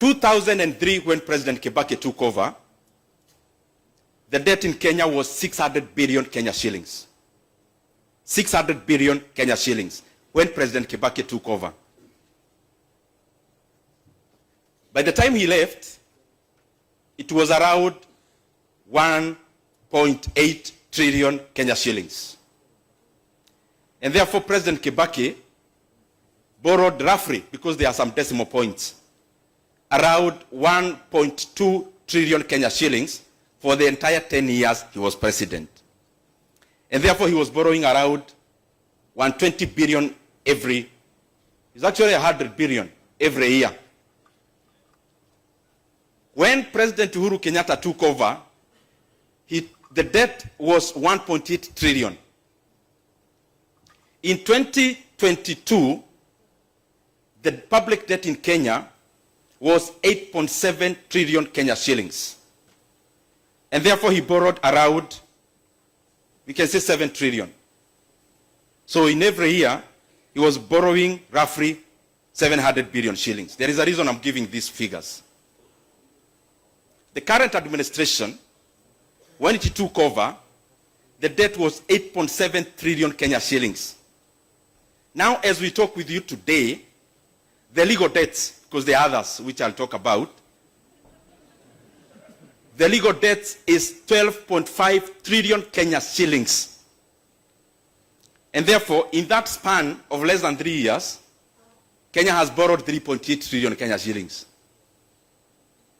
2003, when President Kibaki took over, the debt in Kenya was 600 billion Kenya shillings. 600 billion Kenya shillings when President Kibaki took over. By the time he left, it was around 1.8 trillion Kenya shillings. And therefore, President Kibaki borrowed roughly, because there are some decimal points, around 1.2 trillion Kenya shillings for the entire 10 years he was president. And therefore, he was borrowing around 120 billion it's actually 100 billion every year. When President Uhuru Kenyatta took over, the debt was 1.8 trillion. In 2022, the public debt in Kenya was 8.7 trillion Kenya shillings. And therefore, he borrowed around, we can say 7 trillion. So in every year, he was borrowing roughly 700 billion shillings. There is a reason I'm giving these figures. The current administration, when it took over, the debt was 8.7 trillion Kenya shillings. Now, as we talk with you today, the legal debts, because there are others which I'll talk about, the legal debt is 12.5 trillion Kenya shillings. And therefore, in that span of less than 3 years, Kenya has borrowed 3.8 trillion Kenya shillings.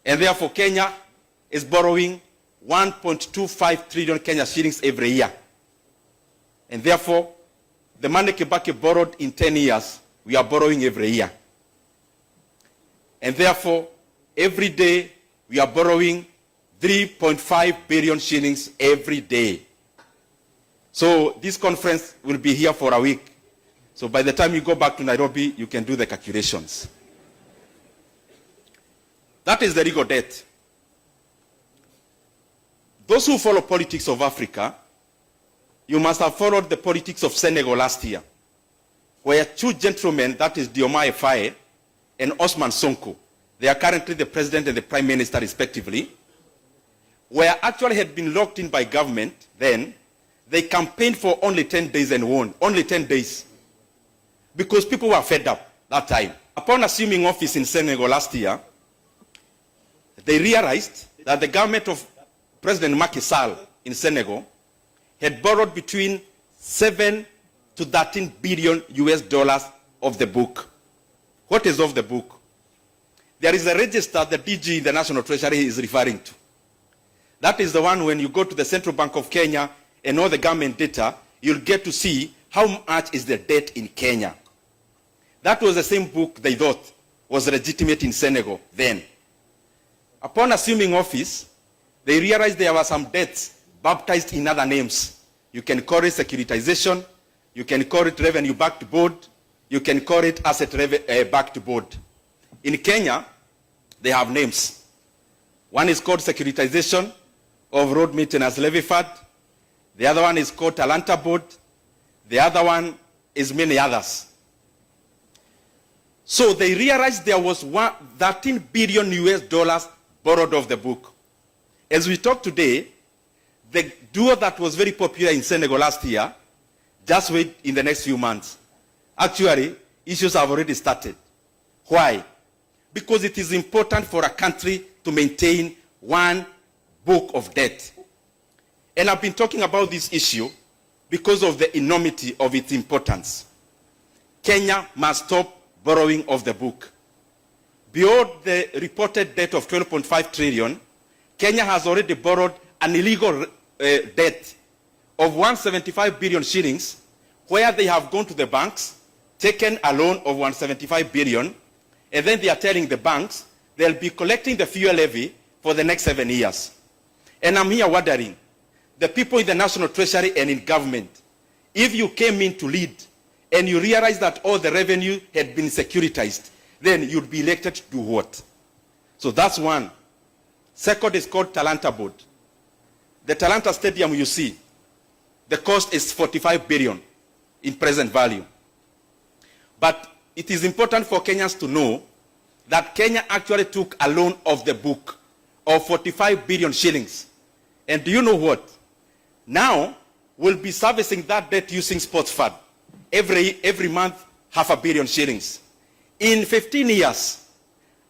And therefore, Kenya is borrowing 1.25 trillion Kenya shillings every year. And therefore, the money Kibaki borrowed in 10 years, we are borrowing every year. And therefore, every day, we are borrowing 3.5 billion shillings every day. So this conference will be here for a week. So by the time you go back to Nairobi, you can do the calculations. That is the legal debt. Those who follow politics of Africa, you must have followed the politics of Senegal last year, where two gentlemen, that is Diomaye Faye and Osman Sonko, they are currently the president and the prime minister respectively, where actually had been locked in by government then. They campaigned for only 10 days and won. Only 10 days. Because people were fed up that time. Upon assuming office in Senegal last year, they realized that the government of President Macky Sall in Senegal had borrowed between 7 to 13 billion US dollars of the book. What is of the book? There is a register the DG, the National Treasury, is referring to. That is the one when you go to the Central Bank of Kenya and all the government data, you'll get to see how much is the debt in Kenya. That was the same book they thought was legitimate in Senegal then. Upon assuming office, they realized there were some debts baptized in other names. You can call it securitization, you can call it revenue-backed board, you can call it asset-backed board. In Kenya, they have names. One is called securitization of road maintenance levy fund. The other one is called Talanta board. The other one is many others. So they realized there was 13 billion US dollars borrowed off the book. As we talk today, the duo that was very popular in Senegal last year, just wait in the next few months. Actually, issues have already started. Why? Because it is important for a country to maintain one book of debt. And I've been talking about this issue because of the enormity of its importance. Kenya must stop borrowing off the book. Beyond the reported debt of 12.5 trillion, Kenya has already borrowed an illegal debt of 175 billion shillings, where they have gone to the banks, taken a loan of 175 billion, and then they are telling the banks they'll be collecting the fuel levy for the next 7 years. And I'm here wondering, the people in the National Treasury and in government, if you came in to lead and you realized that all the revenue had been securitized, then you'd be elected to do what? So that's one. Second is called Talanta board. The Talanta stadium you see, the cost is 45 billion in present value. But it is important for Kenyans to know that Kenya actually took a loan of the book of 45 billion shillings. And do you know what? Now, we'll be servicing that debt using sports fund. Every month, 500 million shillings. In 15 years,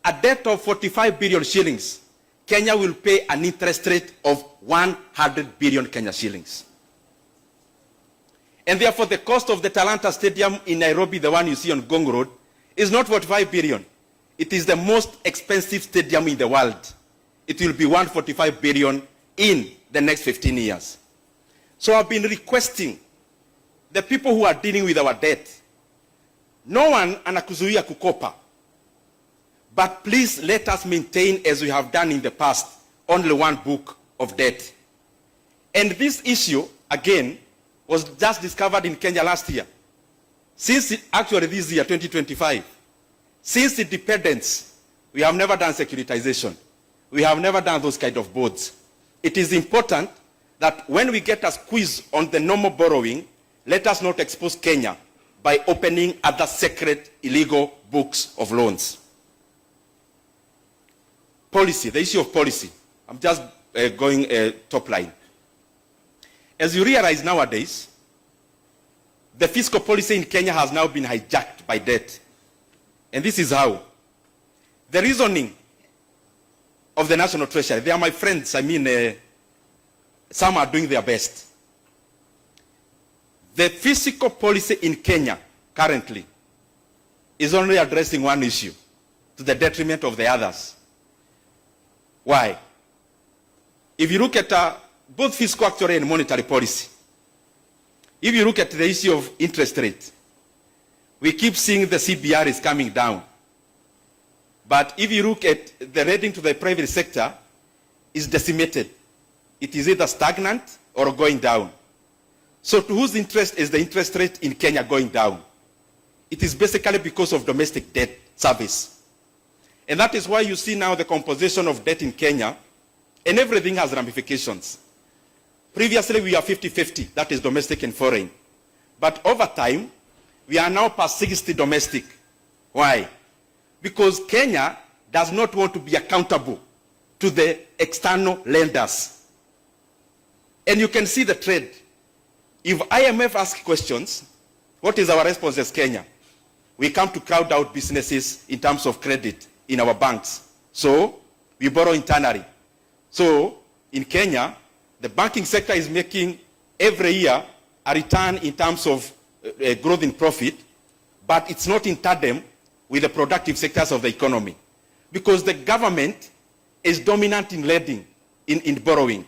a debt of 45 billion shillings, Kenya will pay an interest rate of 100 billion Kenya shillings. And therefore, the cost of the Talanta Stadium in Nairobi, the one you see on Gong Road, is not 45 billion. It is the most expensive stadium in the world. It will be 145 billion in the next 15 years. So I've been requesting the people who are dealing with our debt, no one anakuzuia kukopa, but please let us maintain, as we have done in the past, only one book of debt. And this issue, again, was just discovered in Kenya last year. Actually this year, 2025, since independence, we have never done securitization. We have never done those kind of boards. It is important that when we get a squeeze on the normal borrowing, let us not expose Kenya by opening other secret, illegal books of loans. Policy, the issue of policy. I'm just going top line. As you realize nowadays, the fiscal policy in Kenya has now been hijacked by debt. And this is how. The reasoning of the National Treasury, they are my friends, some are doing their best. The fiscal policy in Kenya currently is only addressing one issue, to the detriment of the others. Why? If you look at both fiscal actuary and monetary policy, if you look at the issue of interest rate, we keep seeing the CBR is coming down. But if you look at the lending to the private sector, it's decimated. It is either stagnant or going down. So to whose interest is the interest rate in Kenya going down? It is basically because of domestic debt service. And that is why you see now the composition of debt in Kenya, and everything has ramifications. Previously, we are 50-50, that is domestic and foreign. But over time, we are now past 60 domestic. Why? Because Kenya does not want to be accountable to the external lenders. And you can see the trend. If IMF asks questions, what is our response as Kenya? We come to crowd out businesses in terms of credit in our banks. So we borrow internally. So in Kenya, the banking sector is making every year a return in terms of growth in profit, but it's not in tandem with the productive sectors of the economy, because the government is dominant in lending, in borrowing.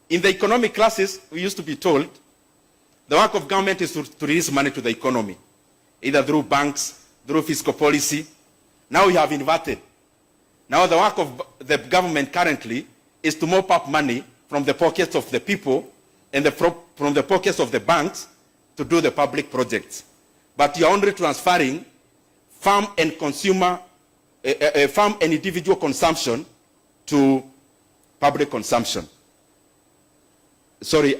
In the economic classes, we used to be told the work of government is to release money to the economy, either through banks, through fiscal policy. Now we have inverted. Now the work of the government currently is to mop up money from the pockets of the people and from the pockets of the banks to do the public projects. But you're only transferring farm and consumer, farm and individual consumption to public consumption. Sorry,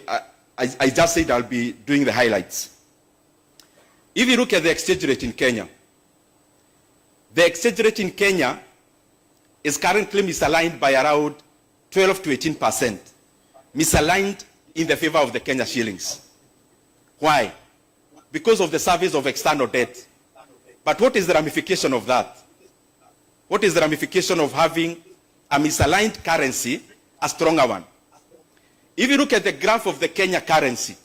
I just said I'll be doing the highlights. If you look at the exchange rate in Kenya, the exchange rate in Kenya is currently misaligned by around 12 to 18%. Misaligned in the favor of the Kenya shillings. Why? Because of the service of external debt. But what is the ramification of that? What is the ramification of having a misaligned currency, a stronger one? If you look at the graph of the Kenya currency,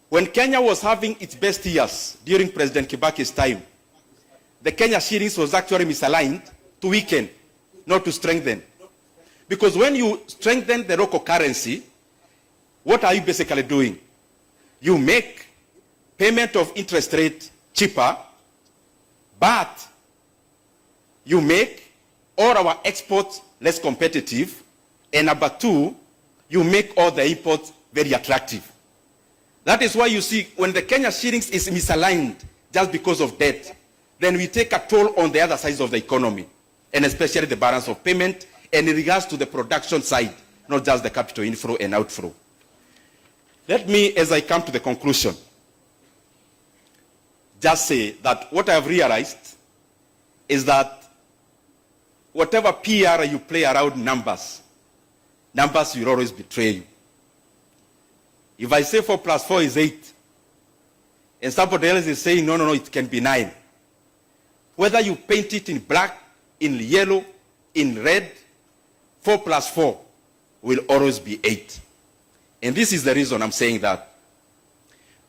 when Kenya was having its best years during President Kibaki's time, the Kenya shillings was actually misaligned to weaken, not to strengthen. Because when you strengthen the local currency, what are you basically doing? You make payment of interest rate cheaper, but you make all our exports less competitive, and number two, you make all the imports very attractive. That is why you see when the Kenya shillings is misaligned just because of debt, then we take a toll on the other sides of the economy, and especially the balance of payment, and in regards to the production side, not just the capital inflow and outflow. Let me, as I come to the conclusion, just say that what I have realized is that whatever PR you play around numbers, numbers will always betray you. If I say 4 plus 4 is 8, and somebody else is saying, no, no, no, it can be 9. Whether you paint it in black, in yellow, in red, 4 plus 4 will always be 8. And this is the reason I'm saying that.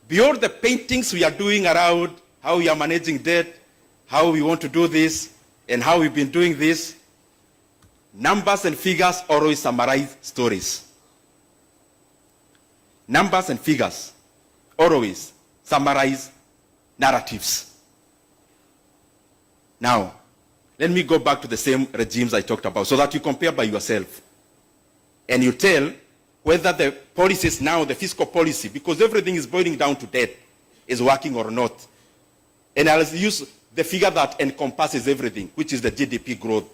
Beyond the paintings we are doing around how we are managing debt, how we want to do this, and how we've been doing this, numbers and figures always summarize stories. Numbers and figures always summarize narratives. Now, let me go back to the same regimes I talked about so that you compare by yourself. And you tell whether the policies now, the fiscal policy, because everything is boiling down to debt, is working or not. And I'll use the figure that encompasses everything, which is the GDP growth.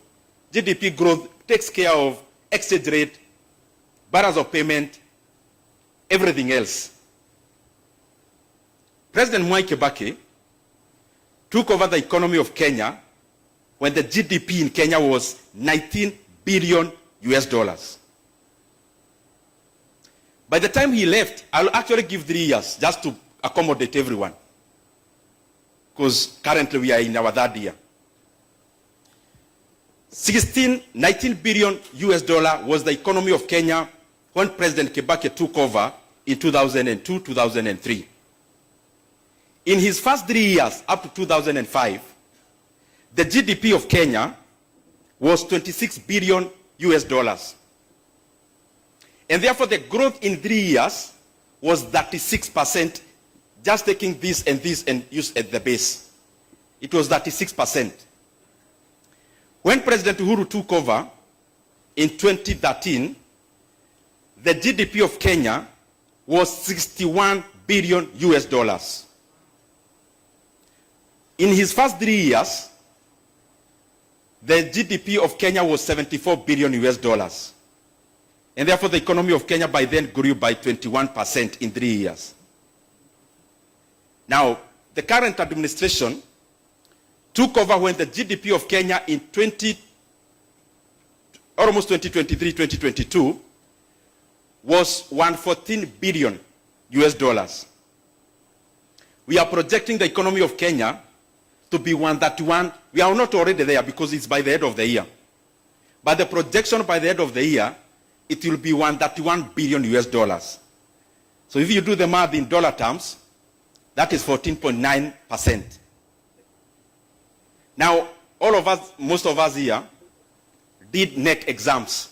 GDP growth takes care of exchange rate, balance of payment, everything else. President Mwai Kibaki took over the economy of Kenya when the GDP in Kenya was 19 billion US dollars. By the time he left, I'll actually give 3 years just to accommodate everyone, because currently we are in our 3rd year. 19 billion US dollar was the economy of Kenya when President Kibaki took over in 2002, 2003. In his first 3 years, up to 2005, the GDP of Kenya was 26 billion US dollars. And therefore the growth in 3 years was 36%, just taking this and use at the base. It was 36%. When President Uhuru took over in 2013, the GDP of Kenya was 61 billion US dollars. In his first 3 years, the GDP of Kenya was 74 billion US dollars. And therefore the economy of Kenya by then grew by 21% in 3 years. Now, the current administration took over when the GDP of Kenya in almost 2023, 2022 was 114 billion US dollars. We are projecting the economy of Kenya to be 131. We are not already there because it's by the end of the year. But the projection by the end of the year, it will be 131 billion US dollars. So if you do the math in dollar terms, that is 14.9%. Now, all of us, most of us here, did NEC exams,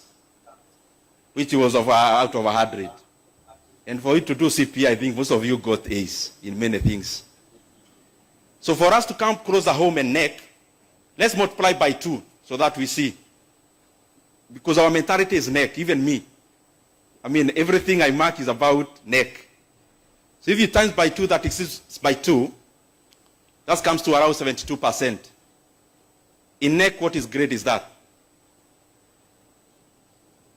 which was out of 100. And for you to do CPA, I think most of you got A's in many things. So for us to come closer home and NEC, let's multiply by 2 so that we see. Because our mentality is NEC, even me. I mean, everything I mark is about NEC. So if you times by 2, that is by 2, that comes to around 72%. In NEC, what is grade is that?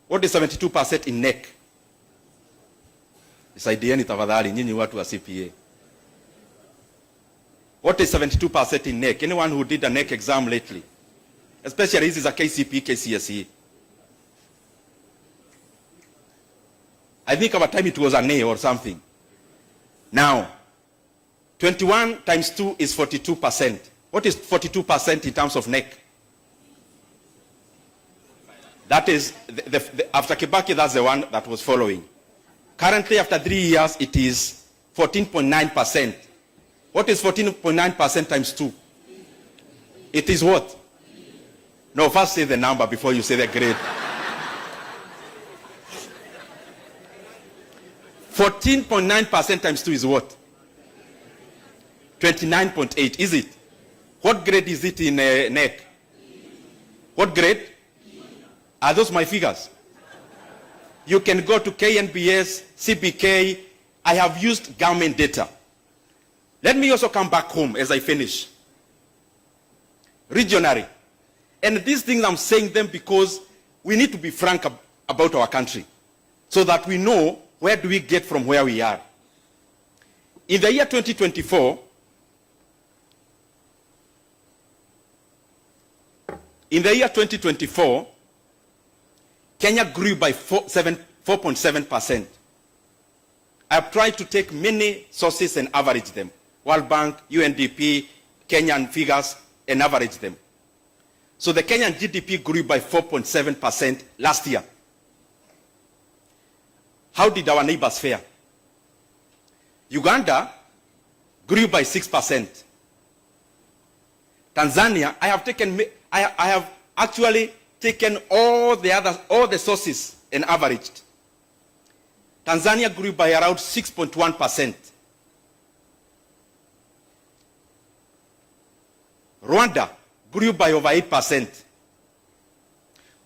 What is 72% in NEC? Nisaidieni tafadhali, nyinyi watu wa CPA. What is 72% in NEC? Anyone who did a NEC exam lately? Especially this is a KCP, KCSE. I think over time it was an A or something. Now, 21 times 2 is 42%. What is 42% in terms of NEC? That is, after Kibaki, that's the one that was following. Currently, after 3 years, it is 14.9%. What is 14.9% times 2? It is what? No, first say the number before you say the grade. 14.9% times 2 is what? 29.8, is it? What grade is it in NEC? What grade? Are those my figures? You can go to KNBS, CBK. I have used government data. Let me also come back home as I finish. Regionally. And these things I'm saying them because we need to be frank about our country so that we know where do we get from where we are. In the year 2024, In the year 2024, Kenya grew by 4.7%. I have tried to take many sources and average them. World Bank, UNDP, Kenyan figures, and average them. So the Kenyan GDP grew by 4.7% last year. How did our neighbors fare? Uganda grew by 6%. Tanzania, I have actually taken all the sources and averaged. Tanzania grew by around 6.1%. Rwanda grew by over 8%.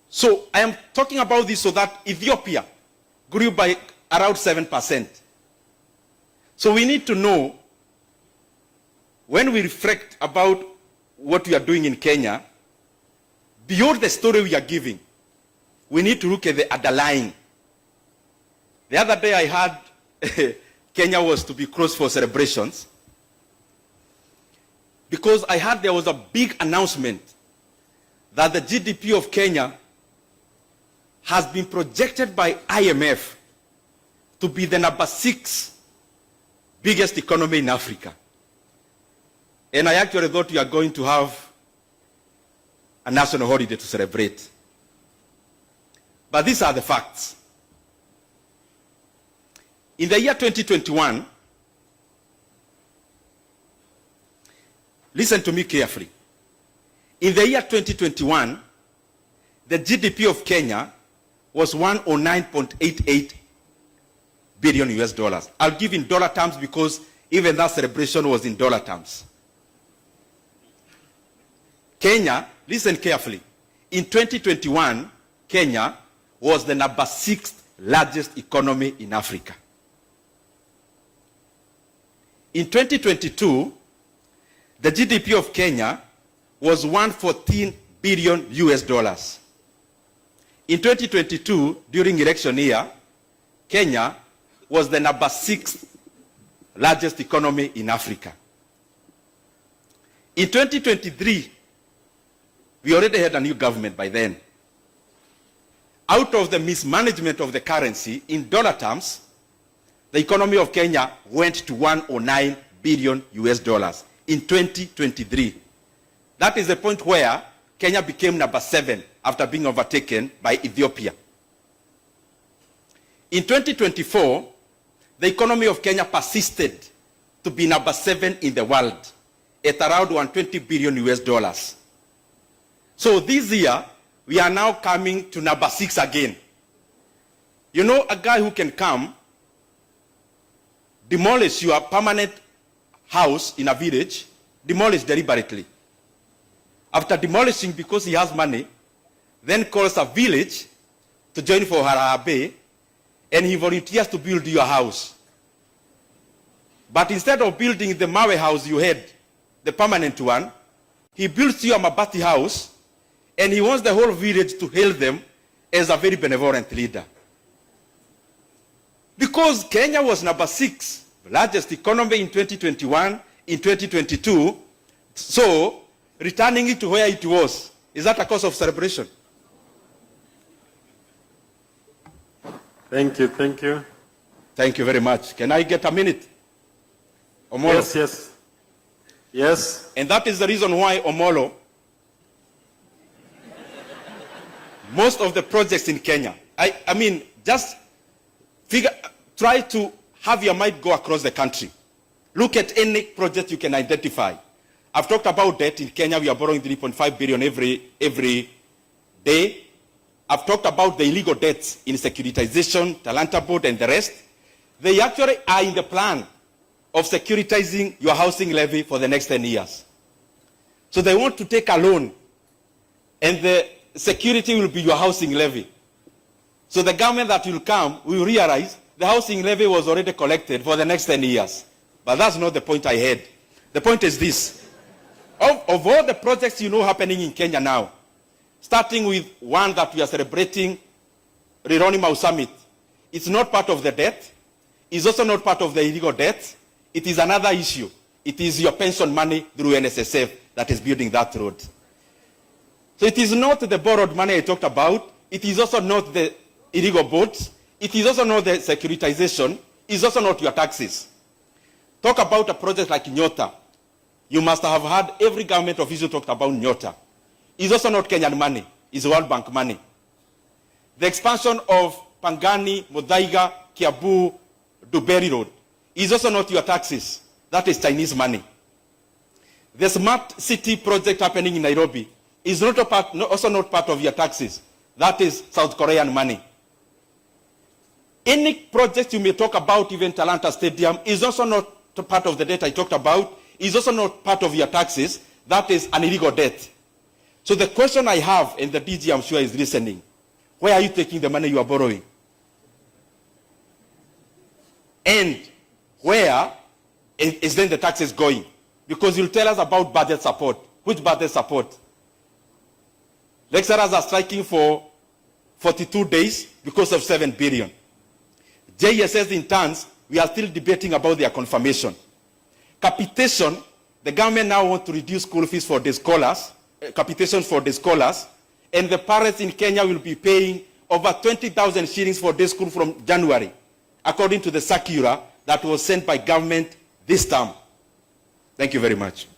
So I am talking about this so that Ethiopia grew by around 7%. So we need to know, when we reflect about what we are doing in Kenya, beyond the story we are giving, we need to look at the underlying. The other day I heard Kenya was to be closed for celebrations because I heard there was a big announcement that the GDP of Kenya has been projected by IMF to be the number 6 biggest economy in Africa. And I actually thought we are going to have a national holiday to celebrate. But these are the facts. In the year 2021, listen to me carefully. In the year 2021, the GDP of Kenya was 109.88 billion US dollars. I'll give in dollar terms because even that celebration was in dollar terms. Kenya, listen carefully. In 2021, Kenya was the number 6th largest economy in Africa. In 2022, the GDP of Kenya was 114 billion US dollars. In 2022, during election year, Kenya was the number 6th largest economy in Africa. In 2023, we already had a new government by then. Out of the mismanagement of the currency, in dollar terms, the economy of Kenya went to 109 billion US dollars in 2023. That is the point where Kenya became number 7 after being overtaken by Ethiopia. In 2024, the economy of Kenya persisted to be number 7 in the world at around 120 billion US dollars. So this year, we are now coming to number 6 again. You know, a guy who can come, demolish your permanent house in a village, demolish deliberately. After demolishing because he has money, then calls a village to join for Harambee, and he volunteers to build your house. But instead of building the Mawe house you had, the permanent one, he builds you a Mabati house, and he wants the whole village to hail them as a very benevolent leader. Because Kenya was number 6 largest economy in 2021, in 2022, so returning it to where it was, is that a cause of celebration? Thank you, thank you. Thank you very much. Can I get a minute? Omolo? Yes, yes. Yes. And that is the reason why Omolo, most of the projects in Kenya, I mean, just try to have your mind go across the country. Look at any project you can identify. I've talked about debt in Kenya. We are borrowing 3.5 billion every day. I've talked about the illegal debts in securitization, Talanta board, and the rest. They actually are in the plan of securitizing your housing levy for the next 10 years. So they want to take a loan, and the security will be your housing levy. So the government that will come will realize the housing levy was already collected for the next 10 years. But that's not the point I had. The point is this. Of all the projects you know happening in Kenya now, starting with one that we are celebrating, Rironi Mau Summit, it's not part of the debt. It's also not part of the illegal debt. It is another issue. It is your pension money through NSSF that is building that road. So it is not the borrowed money I talked about. It is also not the illegal boats. It is also not the securitization. It is also not your taxes. Talk about a project like Nyota. You must have heard every government official talked about Nyota. It's also not Kenyan money. It's World Bank money. The expansion of Pangani, Muthaiga, Kiambu, Duberi Road is also not your taxes. That is Chinese money. The smart city project happening in Nairobi is also not part of your taxes. That is South Korean money. Any project you may talk about, even Talanta Stadium, is also not part of the debt I talked about, is also not part of your taxes. That is an illegal debt. So the question I have, and the DG I'm sure is listening, where are you taking the money you are borrowing? And where is then the taxes going? Because you'll tell us about budget support. Which budget support? Lecturers are striking for 42 days because of 7 billion. JSS interns, we are still debating about their confirmation. Capitation, the government now wants to reduce school fees for the scholars, capitation for the scholars, and the parents in Kenya will be paying over 20,000 shillings for day school from January, according to the circular that was sent by government this term. Thank you very much.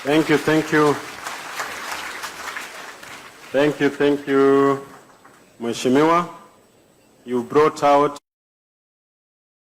Thank you, thank you. Thank you, Mheshimiwa. You brought out